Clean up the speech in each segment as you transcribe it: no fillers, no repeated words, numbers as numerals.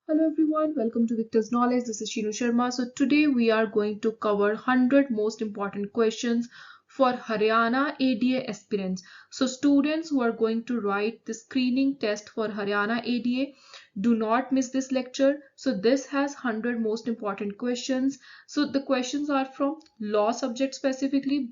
Hello everyone, welcome to Victor's Knowledge. This is Shinu Sharma. So today we are going to cover 100 most important questions for Haryana ADA aspirants. So students who are going to write the screening test for Haryana ADA, do not miss this lecture. So this has 100 most important questions. So the questions are from law subject specifically,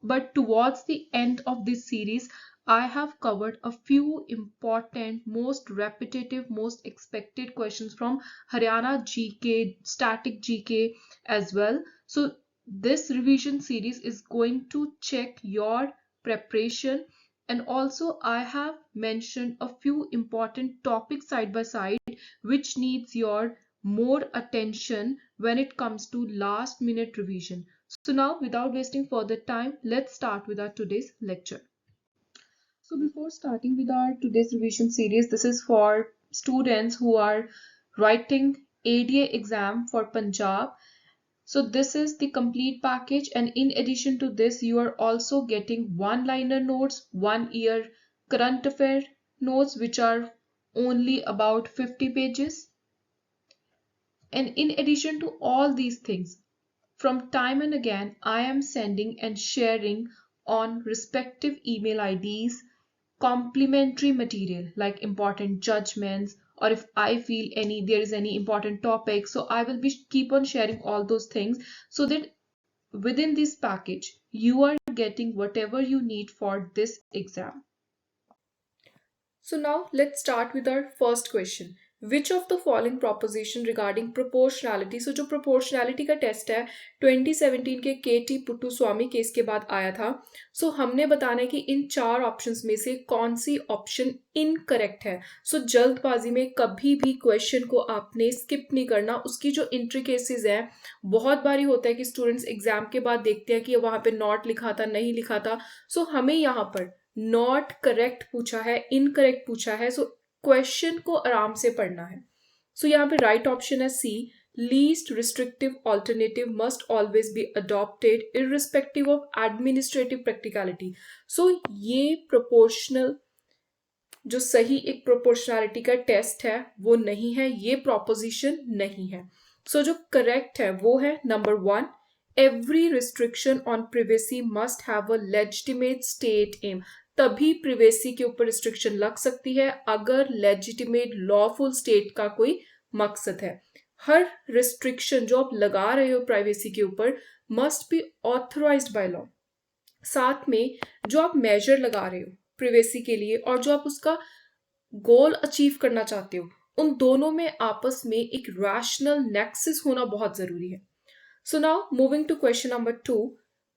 but towards the end of this series, I have covered a few important, most repetitive, most expected questions from Haryana GK, static GK as well. So, this revision series is going to check your preparation, and also I have mentioned a few important topics side by side which needs your more attention when it comes to last minute revision. So now, without wasting further time, let's start with our today's lecture. So before starting with our today's revision series, this is for students who are writing ADA exam for Punjab. So this is the complete package, and in addition to this, you are also getting one-liner notes, 1 year current affair notes, which are only about 50 pages. And in addition to all these things, from time and again, I am sending and sharing on respective email IDs complementary material like important judgments, or if I feel there is any important topic, so I will be keep on sharing all those things so that within this package you are getting whatever you need for this exam. So now let's start with our first question. Which of the following proposition regarding proportionality, so जो proportionality का test है 2017 के केटी पुट्टू स्वामी case के बाद आया था, सो हमने बताना है कि इन चार ऑप्शंस में से कौन सी ऑप्शन इनकरेक्ट है. सो जल्दबाजी में कभी भी क्वेश्चन को आपने स्किप नहीं करना. उसकी जो इंट्रिकेसीज है, बहुत बारी होता है कि स्टूडेंट्स एग्जाम के बाद देखते हैं कि वहां पे नॉट लिखा था, नहीं लिखा था. सो हमें यहाँ पर नॉट करेक्ट पूछा है, इनकरेक्ट पूछा है, सो क्वेश्चन को आराम से पढ़ना है. सो यहाँ पे राइट ऑप्शन है C, least restrictive alternative must always be adopted irrespective of administrative practicality. So ये प्रोपोर्शनल जो सही एक प्रोपोर्शनैलिटी का टेस्ट है वो नहीं है, ये प्रोपोजिशन नहीं है. सो जो करेक्ट है वो है number 1, every restriction on privacy must have a legitimate state aim. तभी प्रिवेसी के ऊपर रिस्ट्रिक्शन लग सकती है अगर लेजिटिमेट लॉफुल स्टेट का कोई मकसद है. हर रिस्ट्रिक्शन जो आप लगा रहे हो प्राइवेसी के ऊपर must be authorised by law. साथ में जो आप मेजर लगा रहे हो प्रिवेसी के लिए और जो आप उसका गोल अचीव करना चाहते हो, उन दोनों में आपस में एक रैशनल नेक्सस होना बहुत जरूरी है. So now moving to question number 2,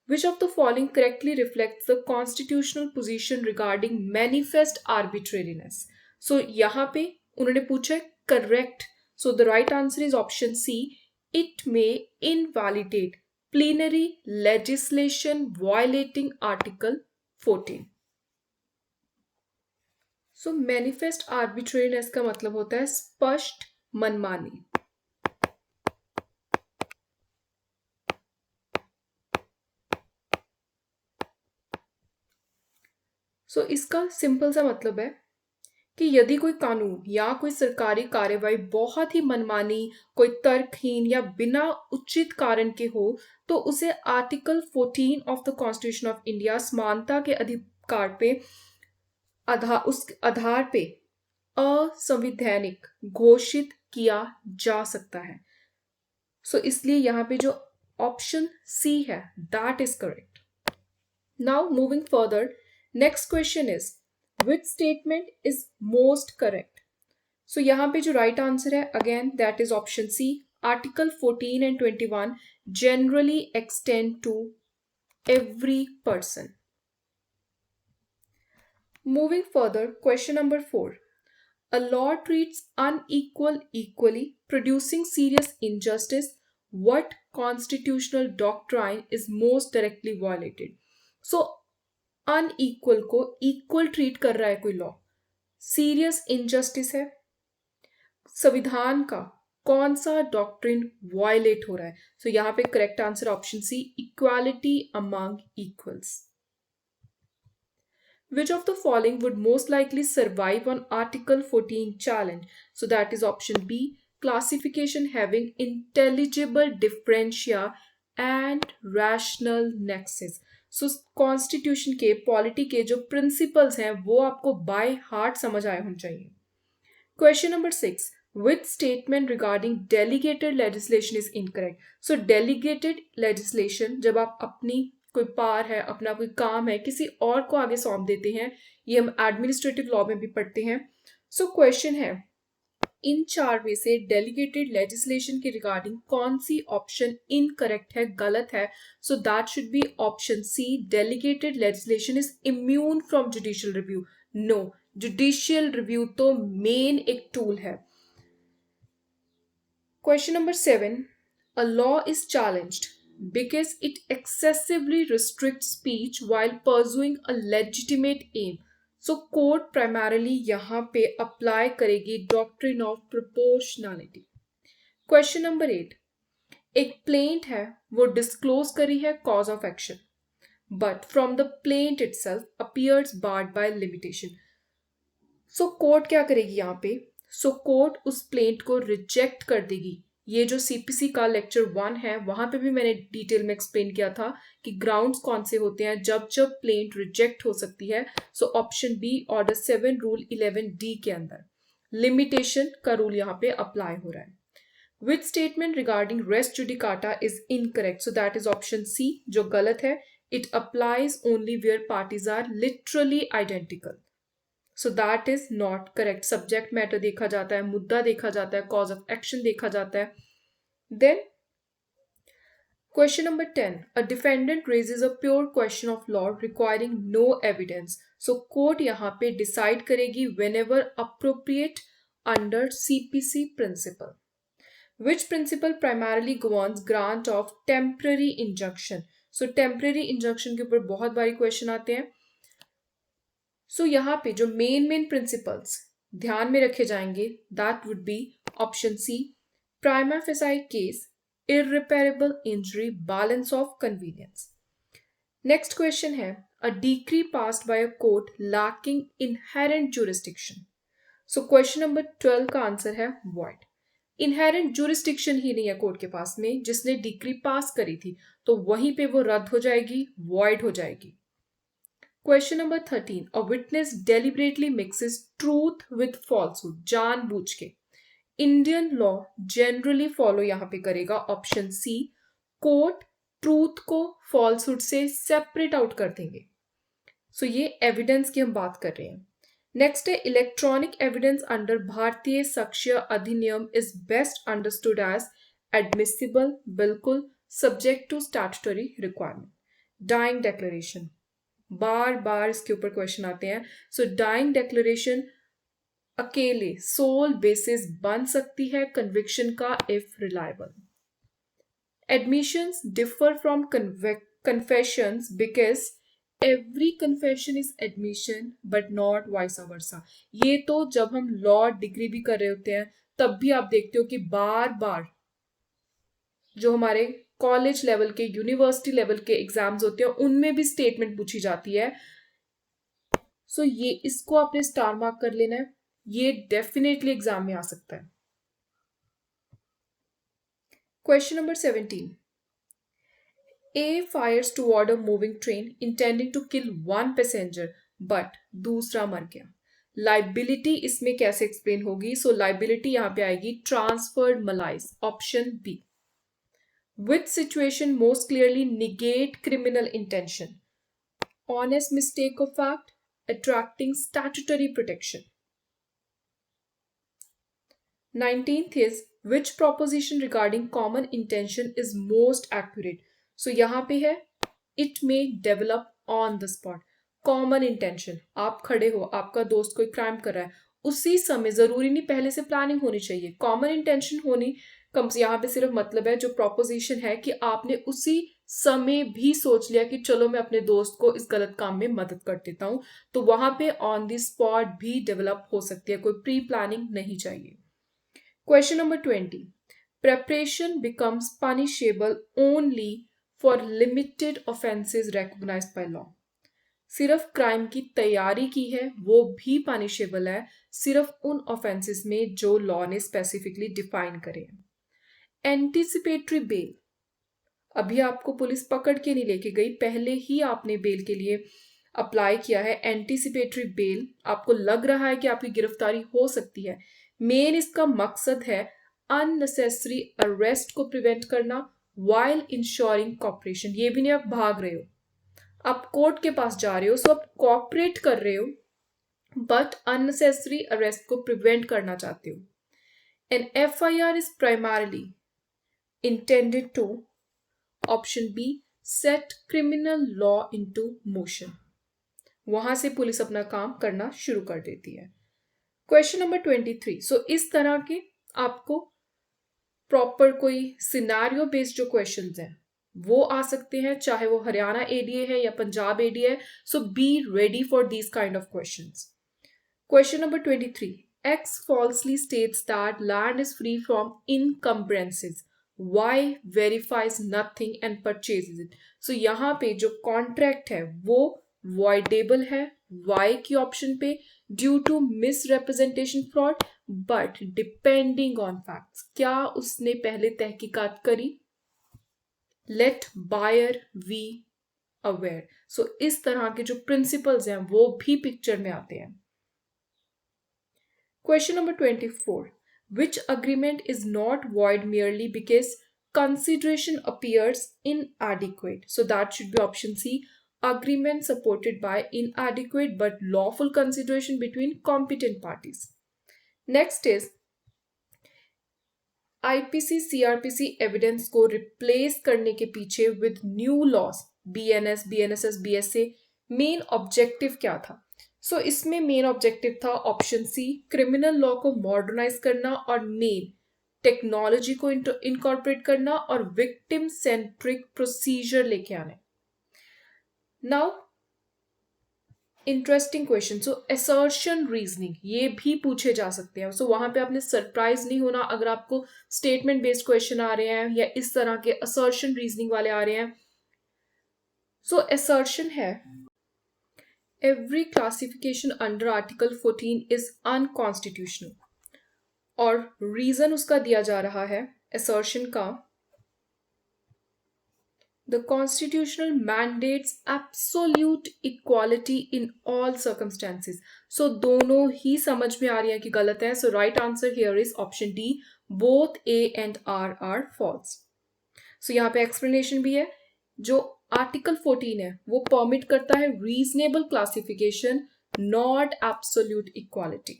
which of the following correctly reflects the constitutional position regarding manifest arbitrariness. So यहाँ पे उन्होंने पूछा है correct. So the right answer is option C. It may invalidate plenary legislation violating Article 14. So manifest arbitrariness का मतलब होता है स्पष्ट मनमानी. सो इसका सिंपल सा मतलब है कि यदि कोई कानून या कोई सरकारी कार्यवाही बहुत ही मनमानी, कोई तर्कहीन या बिना उचित कारण के हो, तो उसे article 14 of the constitution of India समानता के अधिकार पे उस आधार पे असंवैधानिक घोषित किया जा सकता है. सो इसलिए यहाँ पे जो ऑप्शन सी है that is correct. Now moving further, next question is which statement is most correct. So यहाँ पे जो right answer है again that is option C. Article 14 and 21 generally extend to every person. Moving further, question number 4. A law treats unequal equally, producing serious injustice. What constitutional doctrine is most directly violated? So unequal को equal treat कर रहा है कोई law, serious injustice है, संविधान का कौन सा डॉक्ट्रिन वायलेट हो रहा है. सो यहां पे correct answer option C, equality among equals. Which of the following would most likely survive on Article 14 challenge? So that is option B, classification having intelligible differentia and rational nexus. So constitution के polity के जो principles हैं वो आपको by heart समझ आए होने चाहिए. Question number 6. Which statement regarding delegated legislation is incorrect? So delegated legislation जब आप अपनी कोई पावर है, अपना कोई काम है, किसी और को आगे सौंप देते हैं, ये हम एडमिनिस्ट्रेटिव लॉ में भी पढ़ते हैं. सो क्वेश्चन है, इन चार में से डेलीगेटेड लेजिस्लेशन के रिगार्डिंग कौन सी ऑप्शन इनकरेक्ट है, गलत है? So that should be option C, delegated legislation is immune from judicial review. No, judicial review तो मेन एक टूल है. Question number 7. A law is challenged because it excessively restricts speech while pursuing a legitimate aim. So court primarily यहाँ पे apply करेगी doctrine of proportionality. Question number 8. एक plaint है, वो disclose करी है cause of action, but from the plaint itself appears barred by limitation. So court क्या करेगी यहाँ पे? सो कोर्ट उस प्लेंट को रिजेक्ट कर देगी. ये जो सीपीसी का लेक्चर 1 है वहां पे भी मैंने डिटेल में एक्सप्लेन किया था कि ग्राउंड्स कौन से होते हैं जब जब प्लेंट रिजेक्ट हो सकती है. So option B, order 7 rule 11D के अंदर लिमिटेशन का रूल यहाँ पे अप्लाई हो रहा है. Which statement regarding res judicata is incorrect? So that is option C, जो गलत है. It applies only where parties are literally identical. So that is not correct. Subject matter देखा जाता है, मुद्दा देखा जाता है, कॉज ऑफ एक्शन देखा जाता है. Then question number 10. A defendant raises a pure question of law requiring no evidence. So court यहाँ पे डिसाइड करेगी whenever appropriate under CPC principle. Which principle primarily governs grant of temporary injunction? So temporary injunction के ऊपर बहुत बारी question आते हैं. सो यहाँ पे जो मेन प्रिंसिपल्स ध्यान में रखे जाएंगे that would be option C, prima facie case, irreparable injury, balance of convenience. Next question है, a decree passed by a court lacking inherent jurisdiction. So question number 12 का आंसर है वॉइड. इनहेरेंट जुरिस्डिक्शन ही नहीं है court के पास में, जिसने decree pass करी थी तो वहीं पे वो रद्द हो जाएगी, वॉइड हो जाएगी. Question number 13. A witness deliberately mixes truth with falsehood, जानबूझ के. इंडियन लॉ जनरली फॉलो यहां पे करेगा ऑप्शन सी, कोर्ट ट्रूथ को फॉल्सहुड से सेपरेट आउट कर देंगे. सो ये एविडेंस की हम बात कर रहे हैं. नेक्स्ट है, electronic evidence under Bharatiya Sakshya Adhiniyam is best understood as admissible, बिल्कुल, subject to statutory requirement. Dying declaration, बार बार इसके ऊपर क्वेश्चन आते हैं. सो डाइंग डिक्लेरेशन अकेले सोल बेसिस बन सकती है कन्विक्शन का if reliable. Admissions differ from confessions because every confession is admission but not vice versa. ये तो जब हम लॉ डिग्री भी कर रहे होते हैं तब भी आप देखते हो कि बार बार जो हमारे कॉलेज लेवल के, यूनिवर्सिटी लेवल के एग्जाम्स होते हैं उनमें भी स्टेटमेंट पूछी जाती है. सो ये इसको आपने स्टार मार्क कर लेना है, ये डेफिनेटली एग्जाम में आ सकता है. Question number 17. A fires toward a moving train intending to kill one passenger but दूसरा मर गया. लाइबिलिटी इसमें कैसे एक्सप्लेन होगी? सो लाइबिलिटी यहां पे आएगी transferred malice, option B. Which situation most clearly negate criminal intention? Honest mistake of fact, attracting statutory protection. 19th is, which proposition regarding common intention is most accurate? So यहाँ पे है, it may develop on the spot. Common intention, आप खड़े हो, आपका दोस्त कोई crime कर रहा है, उसी समय, जरूरी नहीं पहले से प्लानिंग होनी चाहिए, कॉमन इंटेंशन होनी कम से यहाँ पे सिर्फ मतलब है जो प्रोपोजिशन है कि आपने उसी समय भी सोच लिया कि चलो मैं अपने दोस्त को इस गलत काम में मदद कर देता हूं, तो वहां पे ऑन द स्पॉट भी डेवलप हो सकती है, कोई प्री प्लानिंग नहीं चाहिए. Question number 20. Preparation becomes punishable only for limited offences recognised by law. सिर्फ क्राइम की तैयारी की है वो भी पनिशेबल है, सिर्फ उन ऑफेंसेस में जो लॉ ने स्पेसिफिकली डिफाइन करे हैं। एंटीसिपेटरी बेल, अभी आपको पुलिस पकड़ के नहीं लेके गई, पहले ही आपने बेल के लिए अप्लाई किया है। एंटीसिपेटरी बेल, आपको लग रहा है कि आपकी गिरफ्तारी हो सकती है। मेन इसका मकसद है अननेसेसरी अरेस्ट को प्रिवेंट करना वाइल इंश्योरिंग कॉपरेशन। ये भी नहीं आप भाग रहे हो, आप कोर्ट के पास जा रहे हो, सो आप कॉपरेट कर रहे हो बट अननेसेसरी अरेस्ट को प्रिवेंट करना चाहते हो। An FIR is primarily intended to, option B, set criminal law into motion. वहां से पुलिस अपना काम करना शुरू कर देती है। Question number 23। सो इस तरह के आपको प्रॉपर कोई सिनारियो बेस्ड जो क्वेश्चंस हैं वो आ सकते हैं, चाहे वो हरियाणा एडीए है या पंजाब एडीए है। So be ready for these kind of questions. Question number 23. X falsely states that land is free from encumbrances. Y verifies nothing and purchases it. So यहाँ पे जो contract है वो voidable है Y की option पे due to misrepresentation fraud, but depending on facts. क्या उसने पहले तहकीकात करी? Let buyer be aware. So इस तरह के जो principles हैं वो भी picture में आते हैं। Question number 24. Which agreement is not void merely because consideration appears inadequate? So that should be option C. Agreement supported by inadequate but lawful consideration between competent parties. Next is IPC CRPC evidence को replace करने के पीछे with new loss BNS, BNSS, BSA main objective क्या था? सो इसमें main objective था option C, criminal law को modernise करना और मेन टेक्नोलॉजी को इनकॉर्पोरेट करना और विक्टिम सेंट्रिक प्रोसीजर लेके आने। नाउ इंटरेस्टिंग क्वेश्चन, सो असर्शन रीजनिंग ये भी पूछे जा सकते हैं। सो वहां पे आपने सरप्राइज नहीं होना अगर आपको स्टेटमेंट बेस्ड क्वेश्चन आ रहे हैं या इस तरह के असर्शन रीजनिंग वाले आ रहे हैं। सो असर्शन है every classification under Article 14 is unconstitutional, और रीजन उसका दिया जा रहा है assertion का, the constitutional mandates absolute equality in all circumstances. So दोनों ही समझ में आ रही है कि गलत है। So right answer here is option D, both A and R are false. So यहाँ पे explanation भी है, जो आर्टिकल 14 है वो परमिट करता है reasonable classification, not absolute equality.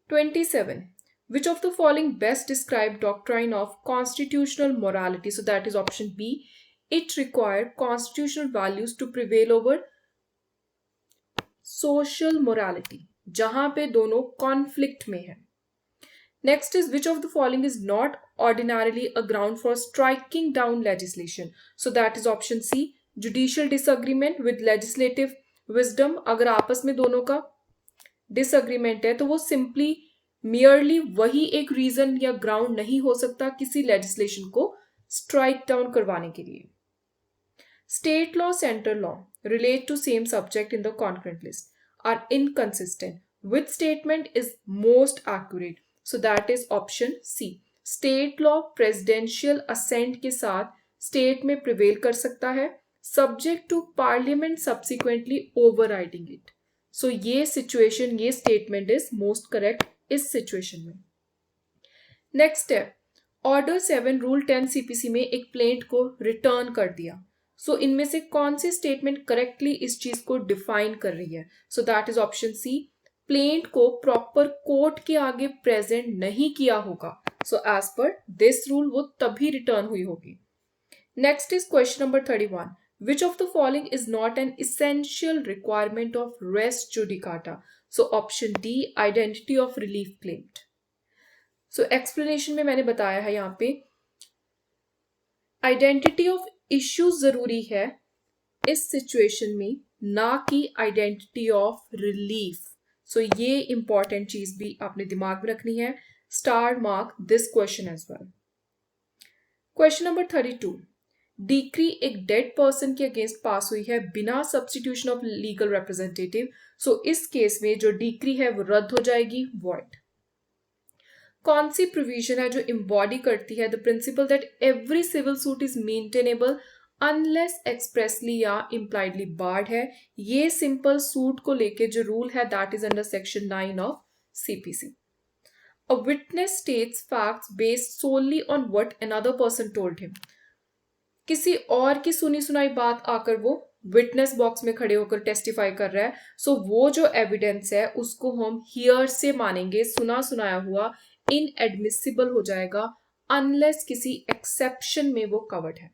27. Which of the following best describe doctrine of constitutional morality? So that is option B. It required constitutional values to prevail over social morality, जहां पे दोनों conflict में है। Next is, which of the following is not ordinarily a ground for striking down legislation? So that is option C, judicial disagreement with legislative wisdom. अगर आपस में दोनों का disagreement है तो वो simply merely वही एक reason या ground नहीं हो सकता किसी legislation को strike down करवाने के लिए। State law, central law relate to same subject in the concurrent list are inconsistent. Which statement is most accurate? So that is option C. State law presidential assent के साथ state में prevail कर सकता है, subject to parliament subsequently overriding it. So ये situation, ये statement is most correct इस situation में। Next है Order 7 Rule 10 CPC में एक plaint को return कर दिया। So इनमें से कौन सी statement correctly इस चीज को define कर रही है? So that is option C. Plaint को प्रॉपर कोर्ट के आगे प्रेजेंट नहीं किया होगा, so as per this rule वो तभी रिटर्न हुई होगी। Next is question number 31. Which of the following is not an essential requirement of res judicata? So option D, identity of relief claimed. So explanation में मैंने बताया है यहाँ पे आइडेंटिटी ऑफ इश्यूज जरूरी है इस सिचुएशन में, ना कि आइडेंटिटी ऑफ रिलीफ। सो ये इंपॉर्टेंट चीज भी आपने दिमाग में रखनी है। Star mark this question as well. Question number 32. Decree एक डेड पर्सन के अगेंस्ट पास हुई है बिना substitution of legal representative, so इस केस में जो डिक्री है वो रद्द हो जाएगी, वॉइड। कौन सी प्रोविजन है जो इम्बॉडी करती है the principle that every civil suit is maintainable unless expressly या इम्प्लाइडली बार्ड है? ये सिंपल सूट को लेके जो रूल है that is under section 9 of CPC. A witness states facts based solely on what another person told him. किसी और की सुनी सुनाई बात आकर वो विटनेस बॉक्स में खड़े होकर टेस्टिफाई कर रहा है, सो वो जो एविडेंस है उसको हम हियर से मानेंगे, सुना सुनाया हुआ इनएडमिसिबल हो जाएगा अनलेस किसी एक्सेप्शन में वो कवर्ड है।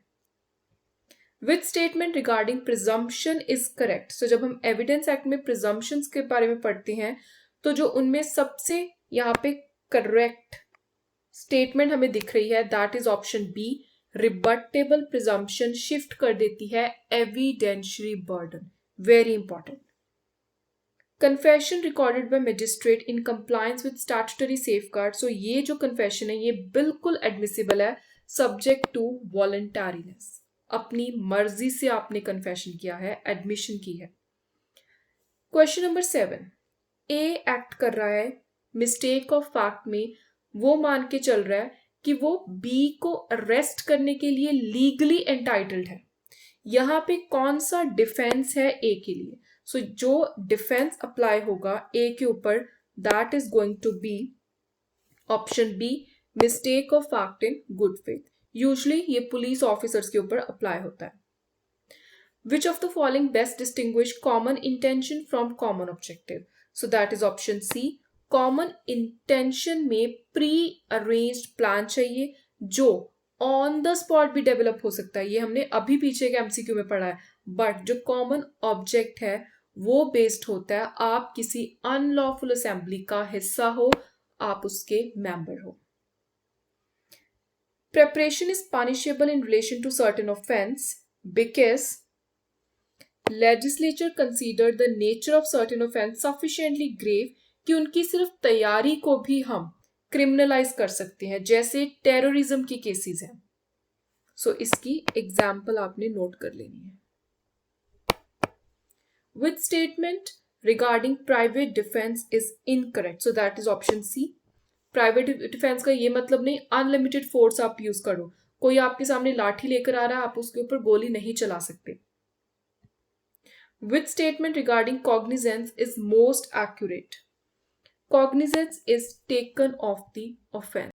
Which statement regarding presumption is correct? So जब हम एविडेंस एक्ट में प्रिजम्पशंस के बारे में पढ़ते हैं तो जो उनमें सबसे यहाँ पे करेक्ट स्टेटमेंट हमें दिख रही है that is option B, rebuttable presumption shift कर देती है evidentiary burden, very important. Confession recorded by magistrate in compliance with statutory safeguard, so ये जो कन्फेशन है ये बिल्कुल एडमिसिबल है सब्जेक्ट टू वॉलंटारीनेस, अपनी मर्जी से आपने कन्फेशन किया है, एडमिशन की है। क्वेश्चन नंबर 7, ए एक्ट कर रहा है मिस्टेक ऑफ फैक्ट में, वो मान के चल रहा है कि वो बी को अरेस्ट करने के लिए लीगली एंटाइटल्ड है। यहां पे कौन सा डिफेंस है ए के लिए? सो जो डिफेंस अप्लाई होगा ए के ऊपर that is going to be option B, mistake of fact in good faith. Usually ये पुलिस ऑफिसर्स के ऊपर अप्लाई होता है। Which of the following best distinguish common intention from common objective? So that is option C. Common intention में pre-arranged plan चाहिए जो on the spot भी develop हो सकता है, ये हमने अभी पीछे के MCQ में पढ़ा है, but जो common object है वो based होता है आप किसी unlawful assembly का हिस्सा हो, आप उसके member हो। Preparation is punishable in relation to certain offense because legislature consider the nature of certain offence sufficiently grave कि उनकी सिर्फ तैयारी को भी हम क्रिमिनलाइज कर सकते हैं, जैसे टेररिज्म की केसेस हैं। सो इसकी एग्जाम्पल आपने नोट कर लेनी है। Which statement regarding private defence is incorrect, so that is option C. Private defence का ये मतलब नहीं अनलिमिटेड फोर्स आप यूज करो, कोई आपके सामने लाठी लेकर आ रहा है आप उसके ऊपर गोली नहीं चला सकते। Which statement regarding cognizance is most accurate? Cognizance is taken of the offense.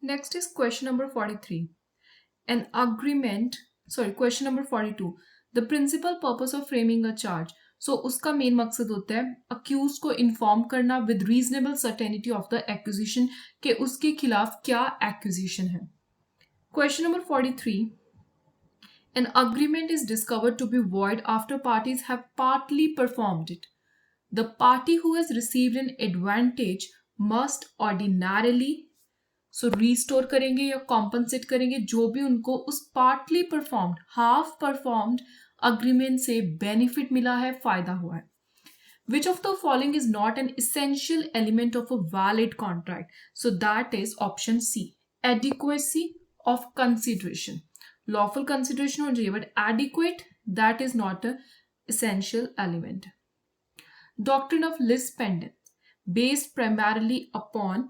Next is question number 43. Question number 42. The principal purpose of framing a charge. सो उसका मेन मकसद होता है अक्यूज को इन्फॉर्म करना with reasonable certainty of the accusation के उसके खिलाफ क्या एक्यूजिशन है। Question number 43, an agreement is discovered to be void after parties have partly performed it. The party who has received an advantage must ordinarily, so restore करेंगे या compensate करेंगे जो भी उनको उस partly performed, half performed agreement से benefit मिला है, फायदा हुआ है। Which of the following is not an essential element of a valid contract? So that is option C. Adequacy of consideration. Lawful consideration होना चाहिए, but adequate that is not an essential element. Doctrine of lis pendens based primarily upon,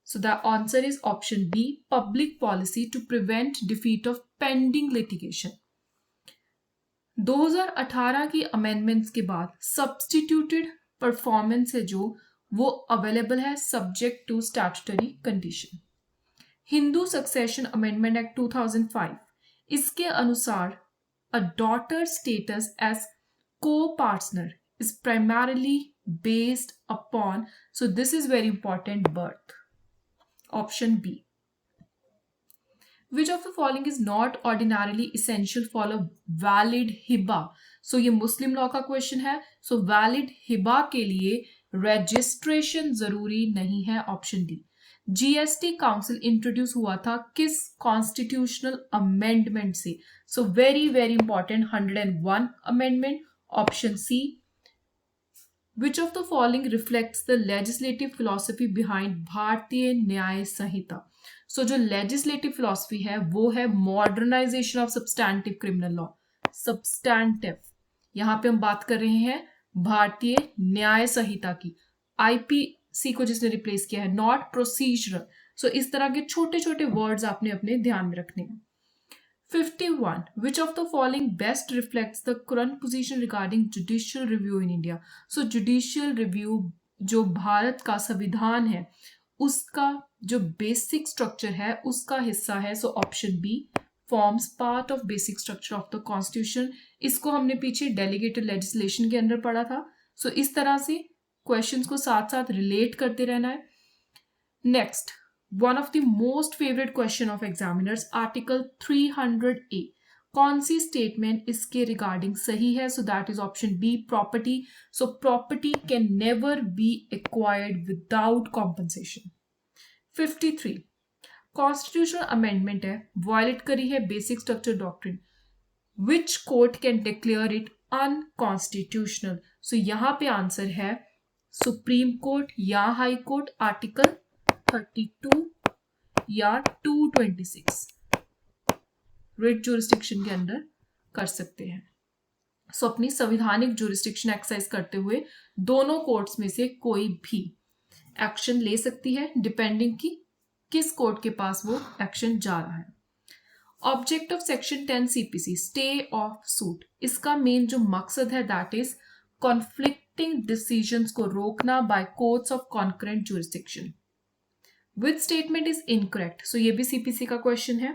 so the answer is option B, public policy to prevent defeat of pending litigation. 2018 की amendments के बाद substituted performance है जो वो available है subject to statutory condition. Hindu succession amendment act 2005, इसके अनुसार a daughter status as coparcener is primarily based upon, so this is very important, birth. Option B. Which of the following is not ordinarily essential for a valid हिबा? So ये Muslim law का question है, सो valid Hiba के लिए registration जरूरी नहीं है, option D. GST council introduce हुआ था किस कॉन्स्टिट्यूशनल अमेंडमेंट से? So very very important, 101 amendment. Option C, which of the following reflects the legislative philosophy behind Bharatiya Nyaya संहिता? सो जो लेजिस्लेटिव फिलोसफी है वो है modernisation of substantive criminal law. Substantive, यहां पे हम बात कर रहे हैं भारतीय न्याय संहिता की। आईपीसी को जिसने रिप्लेस किया है, नॉट प्रोसीजरल। सो इस तरह के छोटे छोटे वर्ड्स आपने अपने ध्यान में रखने हैं। 51. Which of the following best reflects the current position regarding judicial review in India? So judicial review जो भारत का संविधान है उसका जो बेसिक स्ट्रक्चर है उसका हिस्सा है। So option B, forms part of basic structure of the constitution. इसको हमने पीछे डेलीगेटेड लेजिस्लेशन के अंदर पढ़ा था। सो इस तरह से क्वेश्चंस को साथ साथ रिलेट करते रहना है। Next, one of the most favorite question of examiners, article 300A, कौन सी स्टेटमेंट इसके रिगार्डिंग सही है? So that is option B, property. So property can never be acquired without compensation. 53, constitutional amendment है, वायलेट करी है basic structure doctrine, which court can declare it unconstitutional? So यहां पे answer है सुप्रीम कोर्ट या high court, article 32 या 226 writ jurisdiction के अंदर कर सकते हैं। सो अपनी संवैधानिक जुरिस्डिक्शन एक्सरसाइज करते हुए दोनों कोर्ट्स में से कोई भी एक्शन ले सकती है, डिपेंडिंग कि किस कोर्ट के पास वो एक्शन जा रहा है। Object of section 10 CPC, stay of suit, इसका मेन जो मकसद है दैट इज कॉन्फ्लिक्टिंग डिसीजंस को रोकना by courts of concurrent jurisdiction. Which statement is incorrect? So ये भी सीपीसी का क्वेश्चन है।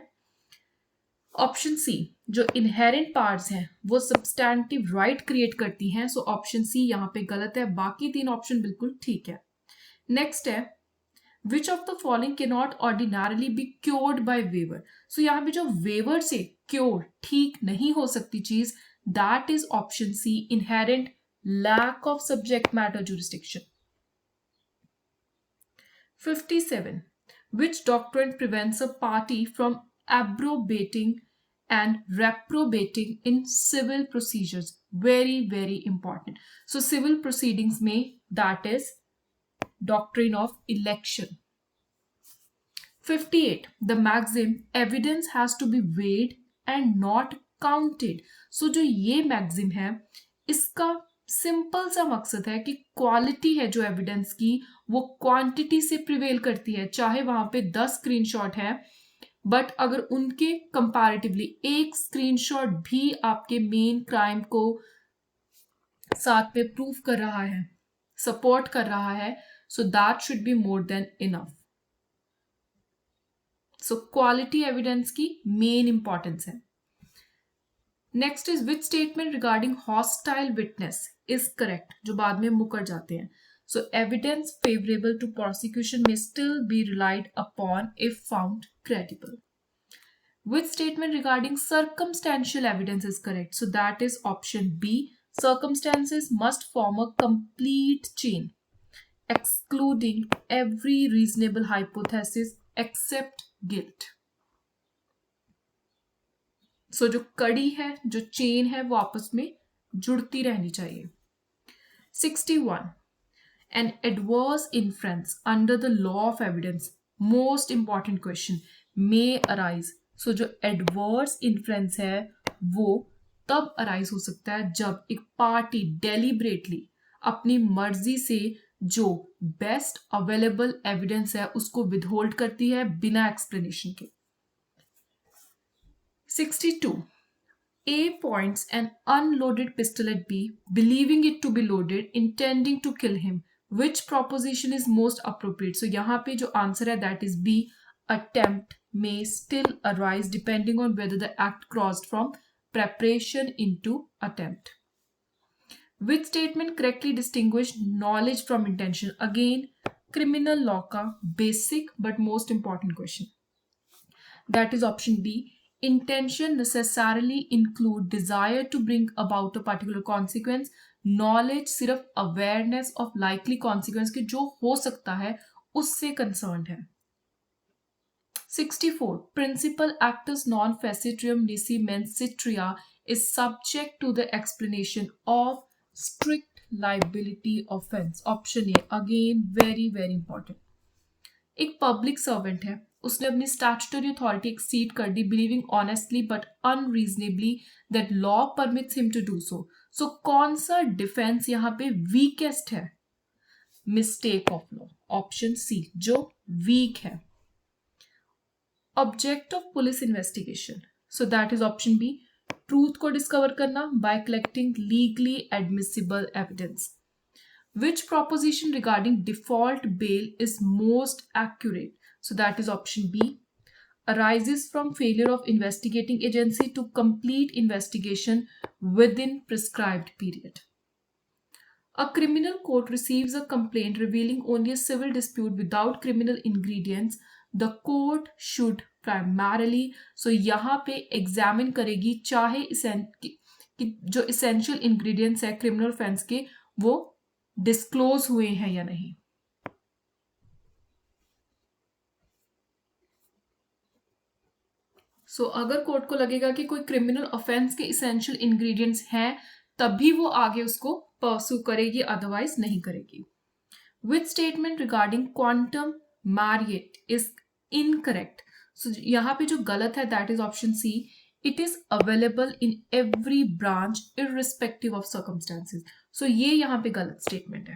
ऑप्शन सी, जो इनहेरेंट पार्ट्स हैं वो सब्सटैंटिव राइट क्रिएट करती हैं। सो ऑप्शन सी यहां पे गलत है, बाकी तीन ऑप्शन बिल्कुल ठीक है। नेक्स्ट है, which of the following can not ordinarily be cured by waiver? So यहां पे जो वेवर से क्योर ठीक नहीं हो सकती चीज, that is option C, inherent lack of subject matter jurisdiction. 57. Which doctrine prevents a party from abrogating and reprobating in civil procedures? Very, very important. So, civil proceedings में that is doctrine of election. 58. The maxim evidence has to be weighed and not counted. So, जो ये maxim है इसका simple सा मकसद है कि quality है जो एविडेंस की वो क्वांटिटी से प्रिवेल करती है। चाहे वहां पे 10 स्क्रीनशॉट है, बट अगर उनके कंपैरेटिवली एक स्क्रीनशॉट भी आपके मेन क्राइम को साथ पे प्रूफ कर रहा है, सपोर्ट कर रहा है, so that should be more than enough. So quality evidence की मेन इंपॉर्टेंस है। Next is which statement regarding hostile witness is correct, जो बाद में मुकर जाते हैं। So evidence favourable to prosecution may still be relied upon if found credible. Which statement regarding circumstantial evidence is correct? So that is option B, circumstances must form a complete chain excluding every reasonable hypothesis except guilt. सो जो कड़ी है, जो chain है, वो आपस में जुड़ती रहनी चाहिए। 61. An adverse inference under the law of evidence, most important question, may arise. सो जो adverse inference है वो तब अराइज हो सकता है जब एक पार्टी डेलिबरेटली अपनी मर्जी से जो बेस्ट अवेलेबल एविडेंस है उसको विदहोल्ड करती है बिना एक्सप्लेनेशन के। 62. A points an unloaded pistol at B, believing it to be loaded, intending to kill him. Which proposition is most appropriate? So यहाँ पे जो आंसर है that is B. Attempt may still arise depending on whether the act crossed from preparation into attempt. Which statement correctly distinguish knowledge from intention? Again, criminal law का basic but most important question. That is option B. Intention necessarily include desire to bring about a particular consequence. Knowledge सिर्फ awareness of likely consequence के जो हो सकता है उससे concerned है। 64. Principal actus non facitrium nisi mens citria is subject to the explanation of strict liability offense. Option A, again very important. एक public servant है, उसने अपनी स्टैट्यूटरी अथॉरिटी एक्सीड कर दी, believing honestly but unreasonably that law permits him to do so. So कौन सा defence यहाँ पे वीकेस्ट है? Mistake of law. Option C, जो वीक है. Object of police investigation, so that is option B, truth को डिस्कवर करना by collecting legally admissible evidence. Which proposition regarding default bail is most accurate? So that is option B. Arises from failure of investigating agency to complete investigation within prescribed period. A criminal court receives a complaint revealing only a civil dispute without criminal ingredients. The court should primarily, so यहाँ पे examine करेगी चाहे जो essential ingredients है criminal offense के वो disclose हुए हैं या नहीं. सो अगर कोर्ट को लगेगा कि कोई क्रिमिनल ऑफेंस के इसेंशियल इंग्रेडिएंट्स हैं तभी वो आगे उसको परस्यू करेगी, अदरवाइज नहीं करेगी. Which statement regarding quantum meruit is incorrect. So यहाँ पे जो गलत है that is option C, it is available in every branch irrespective of circumstances. So ये यहां पे गलत स्टेटमेंट है.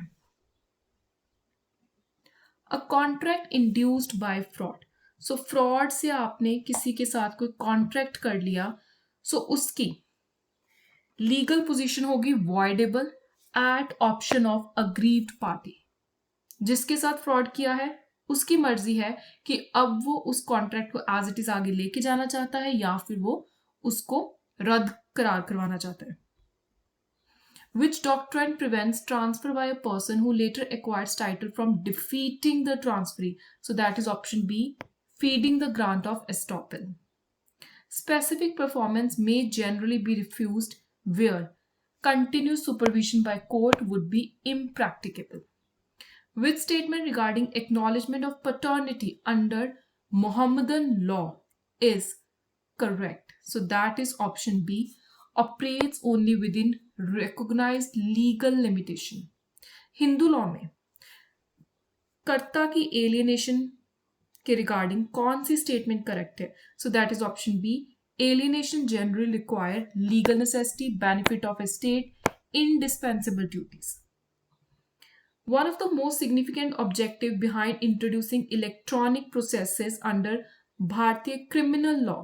A contract induced by fraud. So fraud से आपने किसी के साथ कोई कॉन्ट्रैक्ट कर लिया, सो उसकी लीगल पोजीशन होगी voidable at option of aggrieved party. जिसके साथ फ्रॉड किया है उसकी मर्जी है कि अब वो उस कॉन्ट्रैक्ट को एज इट इज आगे लेके जाना चाहता है या फिर वो उसको रद्द करार करवाना चाहता है. Which doctrine prevents transfer by a person who later acquires title from defeating the transferee? So that is option B, feeding the grant of estoppel. Specific performance may generally be refused where continuous supervision by court would be impracticable. Which statement regarding acknowledgement of paternity under Mohammedan law is correct? So that is option B, operates only within recognized legal limitation. Hindu law में कर्ता की alienation के regarding कौन सी statement correct है? So that is option B, alienation generally require legal necessity, benefit of estate, indispensable duties. One of the most significant objectives behind introducing electronic processes under Bharatiya criminal law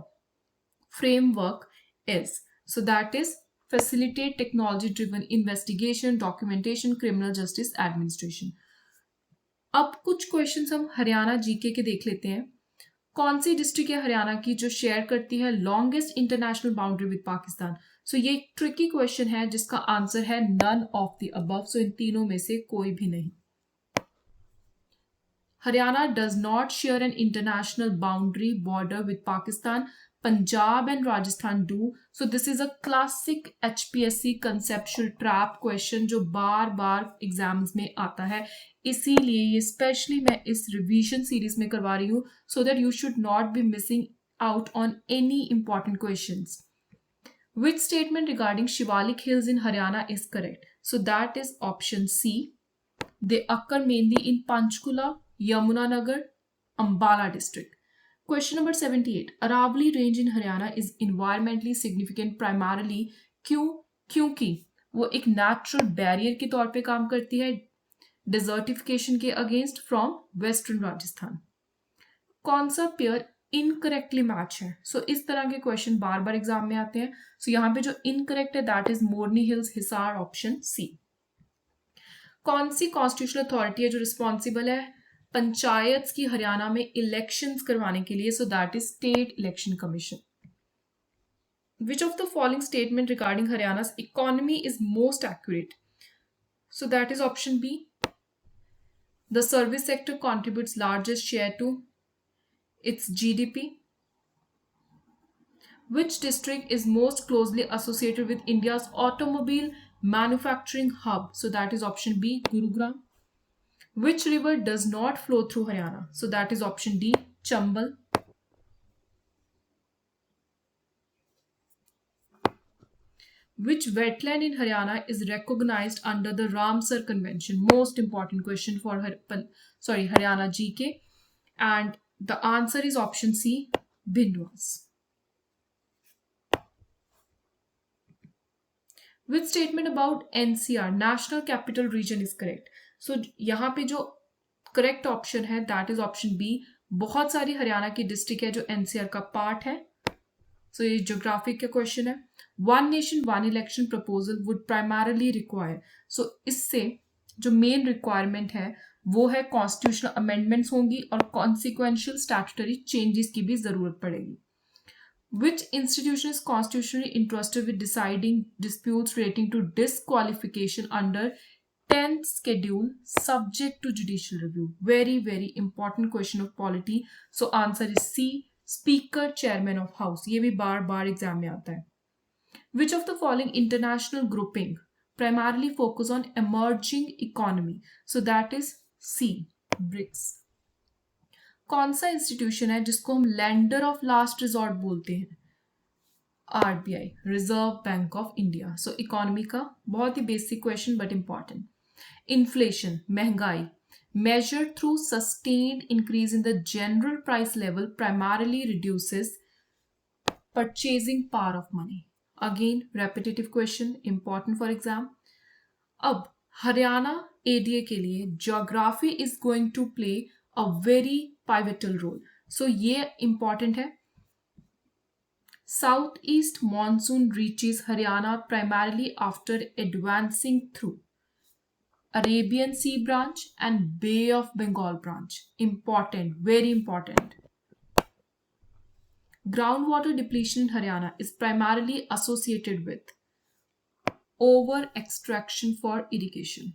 framework is, so that is facilitate technology driven investigation, documentation, criminal justice administration. अब कुछ questions हम Haryana GK के देख लेते हैं. कौन सी district है हरियाणा की जो शेयर करती है longest international boundary with Pakistan? So ये एक ट्रिकी क्वेश्चन है जिसका आंसर है none of the above. So इन तीनों में से कोई भी नहीं. Haryana does not share an international boundary border with Pakistan. Punjab and Rajasthan do. So this is a classic HPSC conceptual trap question जो बार बार एग्जाम्स में आता है, इसीलिए ये स्पेशली मैं इस रिवीजन सीरीज में करवा रही हूँ so that you should not be missing out on any important questions. Which statement regarding Shivalik Hills in Haryana is correct? So that is option C. They occur mainly in Panchkula, Yamunanagar, Ambala district. Question number 78. Aravali range in Haryana is environmentally significant primarily क्योंकि वो एक natural barrier के तौर पे काम करती है desertification के अगेंस्ट फ्रॉम वेस्टर्न राजस्थान. कौन सा पेयर इनकरेक्टली मैच है? सो इस तरह के क्वेश्चन बार बार एग्जाम में आते हैं. सो यहाँ पे जो इनकरेक्ट है that is Morni hills Hisar, option C. कौन सी कॉन्स्टिट्यूशनल अथॉरिटी है जो रिस्पॉन्सिबल है पंचायत की हरियाणा में इलेक्शंस करवाने के लिए? सो that is state election commission. Which of the following statement regarding Haryana's economy is most accurate? So that is option B. The service sector contributes largest share to its GDP. Which district is most closely associated with India's automobile manufacturing hub? So that is option B, Gurugram. Which river does not flow through Haryana? So that is option D, Chambal. Which wetland in Haryana is recognized under the Ramsar Convention? Most important question for Haryana GK. And the answer is option C, Bindwas. Which statement about NCR, National Capital Region, is correct? So यहाँ पे जो correct option है that is option B. बहुत सारी हरियाणा की district है जो NCR का पार्ट है. सो ये ज्योग्राफिक का क्वेश्चन है. One nation one election proposal would primarily require. So इससे जो मेन रिक्वायरमेंट है वो है कॉन्स्टिट्यूशनल अमेंडमेंट्स होंगी और कॉन्सिक्वेंशियल स्टैट्यूटरी चेंजेस की भी जरूरत पड़ेगी. Which institution is constitutionally entrusted with deciding disputes relating to disqualification under 10th schedule subject to judicial review? Very, very important question of polity. So answer is C, Speaker, Chairman of House. ये भी बार बार exam में आता है. Which of the following international grouping primarily focus on emerging economy? So that is C, BRICS. कौन सा institution है जिसको हम लैंडर ऑफ लास्ट रिजॉर्ट बोलते हैं? RBI, Reserve Bank of India. So economy का बहुत ही basic question but important. Inflation, महंगाई, measured through sustained increase in the general price level primarily reduces purchasing power of money. Again, repetitive question, important for exam. अब Haryana ADA के लिए geography is going to play a very pivotal role. So ये important है. Southeast monsoon reaches Haryana primarily after advancing through Arabian Sea branch and Bay of Bengal branch. Important, very important. Groundwater depletion in Haryana is primarily associated with over extraction for irrigation.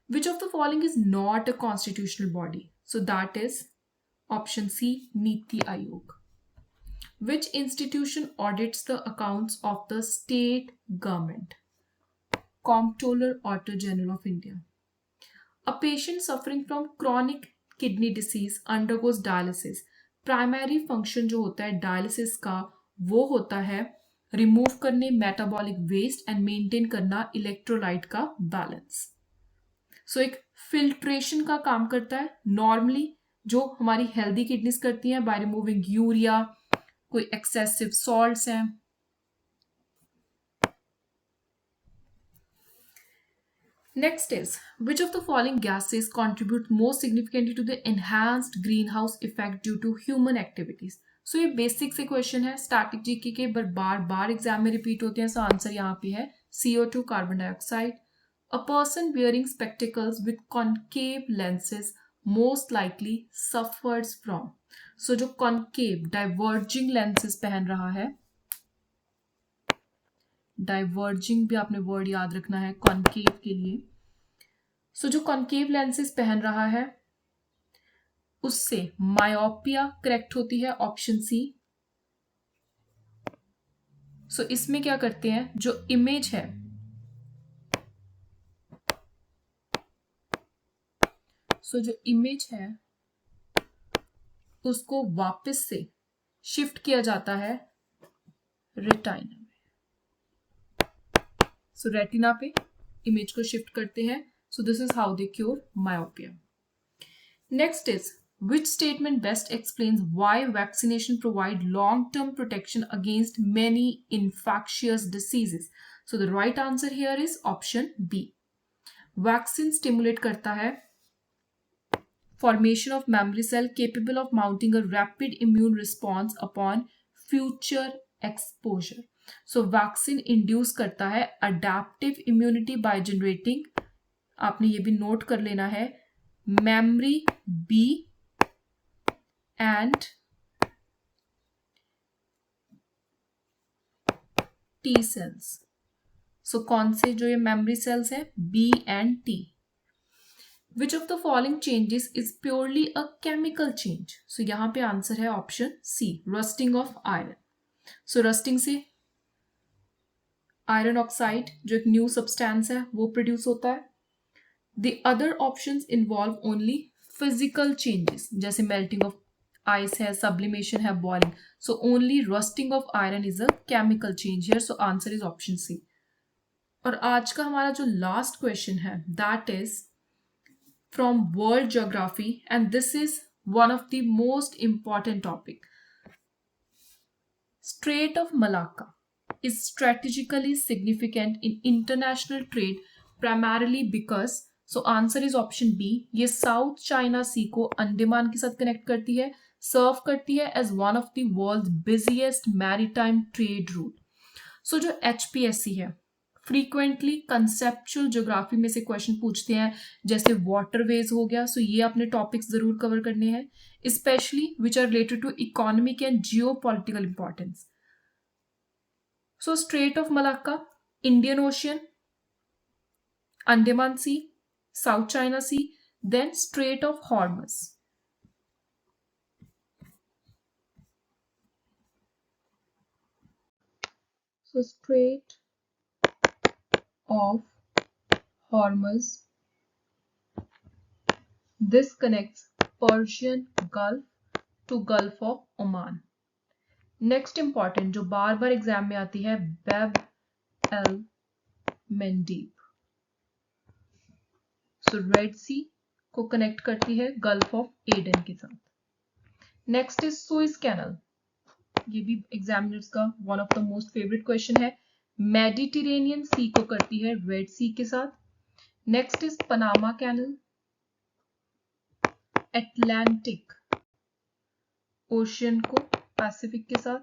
Which of the following is not a constitutional body? So that is option C, Niti Aayog. Which institution audits the accounts of the state government? Comptroller, Auditor General of India. A patient suffering from chronic kidney disease undergoes dialysis. Primary function जो होता है dialysis का वो होता है remove करने metabolic waste and maintain करना electrolyte का balance. So एक filtration का काम करता है normally जो हमारी हेल्दी किडनीज करती हैं बाय रिमूविंग यूरिया, कोई एक्सेसिव सॉल्ट्स हैं. Next is which of the following gases contribute most significantly to the enhanced greenhouse effect due to human activities. So ये बेसिक से क्वेश्चन है static GK के but बार बार exam में repeat होते हैं. सो आंसर यहाँ पे है CO2, carbon dioxide. A person wearing spectacles with concave lenses most likely suffers from. So जो concave diverging lenses पहन रहा है, diverging भी आपने वर्ड याद रखना है concave के लिए. So जो concave lenses पहन रहा है उससे myopia करेक्ट होती है, ऑप्शन C. So इसमें क्या करते हैं, जो इमेज है जो इमेज है उसको वापस से शिफ्ट किया जाता है रेटिना में. रेटिना पे इमेज को शिफ्ट करते हैं. सो this is how they cure myopia. Next is which statement best explains why vaccination provide long-term protection against many infectious diseases? So the right answer here is option B. Vaccine stimulate करता है formation of memory cell capable of mounting a rapid immune response upon future exposure. So vaccine induce करता है adaptive immunity by generating, आपने ये भी note कर लेना है, memory B and T cells. So कौन से जो ये memory cells है, B and T. Which of the following changes is purely a chemical change? So यहाँ पे आंसर है option C, rusting of iron. So rusting से आयरन ऑक्साइड जो एक न्यू सब्सटेंस है वो प्रोड्यूस होता है. The other options involve only physical changes जैसे melting of ice है, sublimation है, boiling. So only rusting of iron is a chemical change here. So answer is option C. और आज का हमारा जो लास्ट क्वेश्चन है that is from world geography and this is one of the most important topic. Strait of Malacca is strategically significant in international trade primarily because so answer is option B. ये south China सी को अंडमान के साथ connect करती है, serve करती है as one of the world busiest maritime trade route. So जो HPSC है फ्रीक्वेंटली कंसेप्चुअल ज्योग्राफी में से क्वेश्चन पूछते हैं, जैसे वाटरवेज हो गया. सो ये अपने टॉपिक्स जरूर कवर करने हैं, specially which are related to economic and geopolitical importance. So Strait of Malacca, Indian Ocean, Andaman Sea, South China Sea, then Strait of Hormuz. So Strait of Hormuz, this connects Persian Gulf to Gulf of Oman. Next important जो बार बार exam में आती है, Bab el Mandeb. So Red Sea को connect करती है Gulf of Aden के साथ. Next is Suez Canal. ये भी एग्जामिनर्स का one of the most favourite question है. मेडिटेरेनियन सी को करती है रेड सी के साथ. Next is Panama Canal, Atlantic Ocean को पैसिफिक के साथ.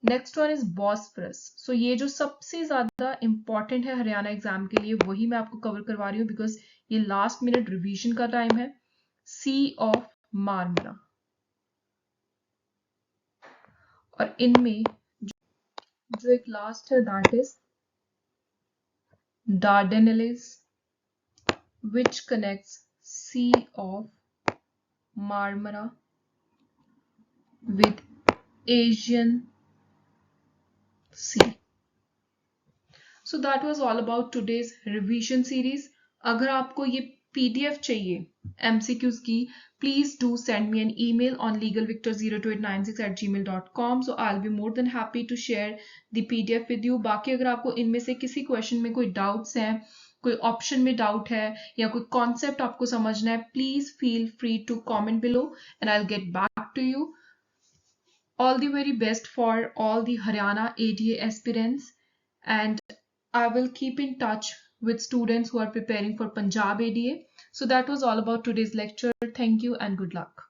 Next one is Bosphorus. So ये जो सबसे ज्यादा इंपॉर्टेंट है हरियाणा एग्जाम के लिए, वही मैं आपको कवर करवा रही हूँ बिकॉज ये लास्ट मिनट रिवीजन का टाइम है. Sea of Marmara. और इनमें जो एक लास्ट है that is Dardanelles which connects Sea of Marmara with Asian Sea. So that was all about today's revision series. अगर आपको ये PDF चाहिए MCQs की, please do send me an email on legalvictor02896@gmail.com. So I'll be more than happy to share the PDF with you. बाकी अगर आपको इनमें से किसी क्वेश्चन में कोई डाउट्स हैं, कोई ऑप्शन में डाउट है या कोई कॉन्सेप्ट आपको समझना है, please feel free to comment below and I will get back to you. All the very best for all the Haryana ADA aspirants, and I will keep in touch with students who are preparing for Punjab ADA. So that was all about today's lecture. Thank you and good luck.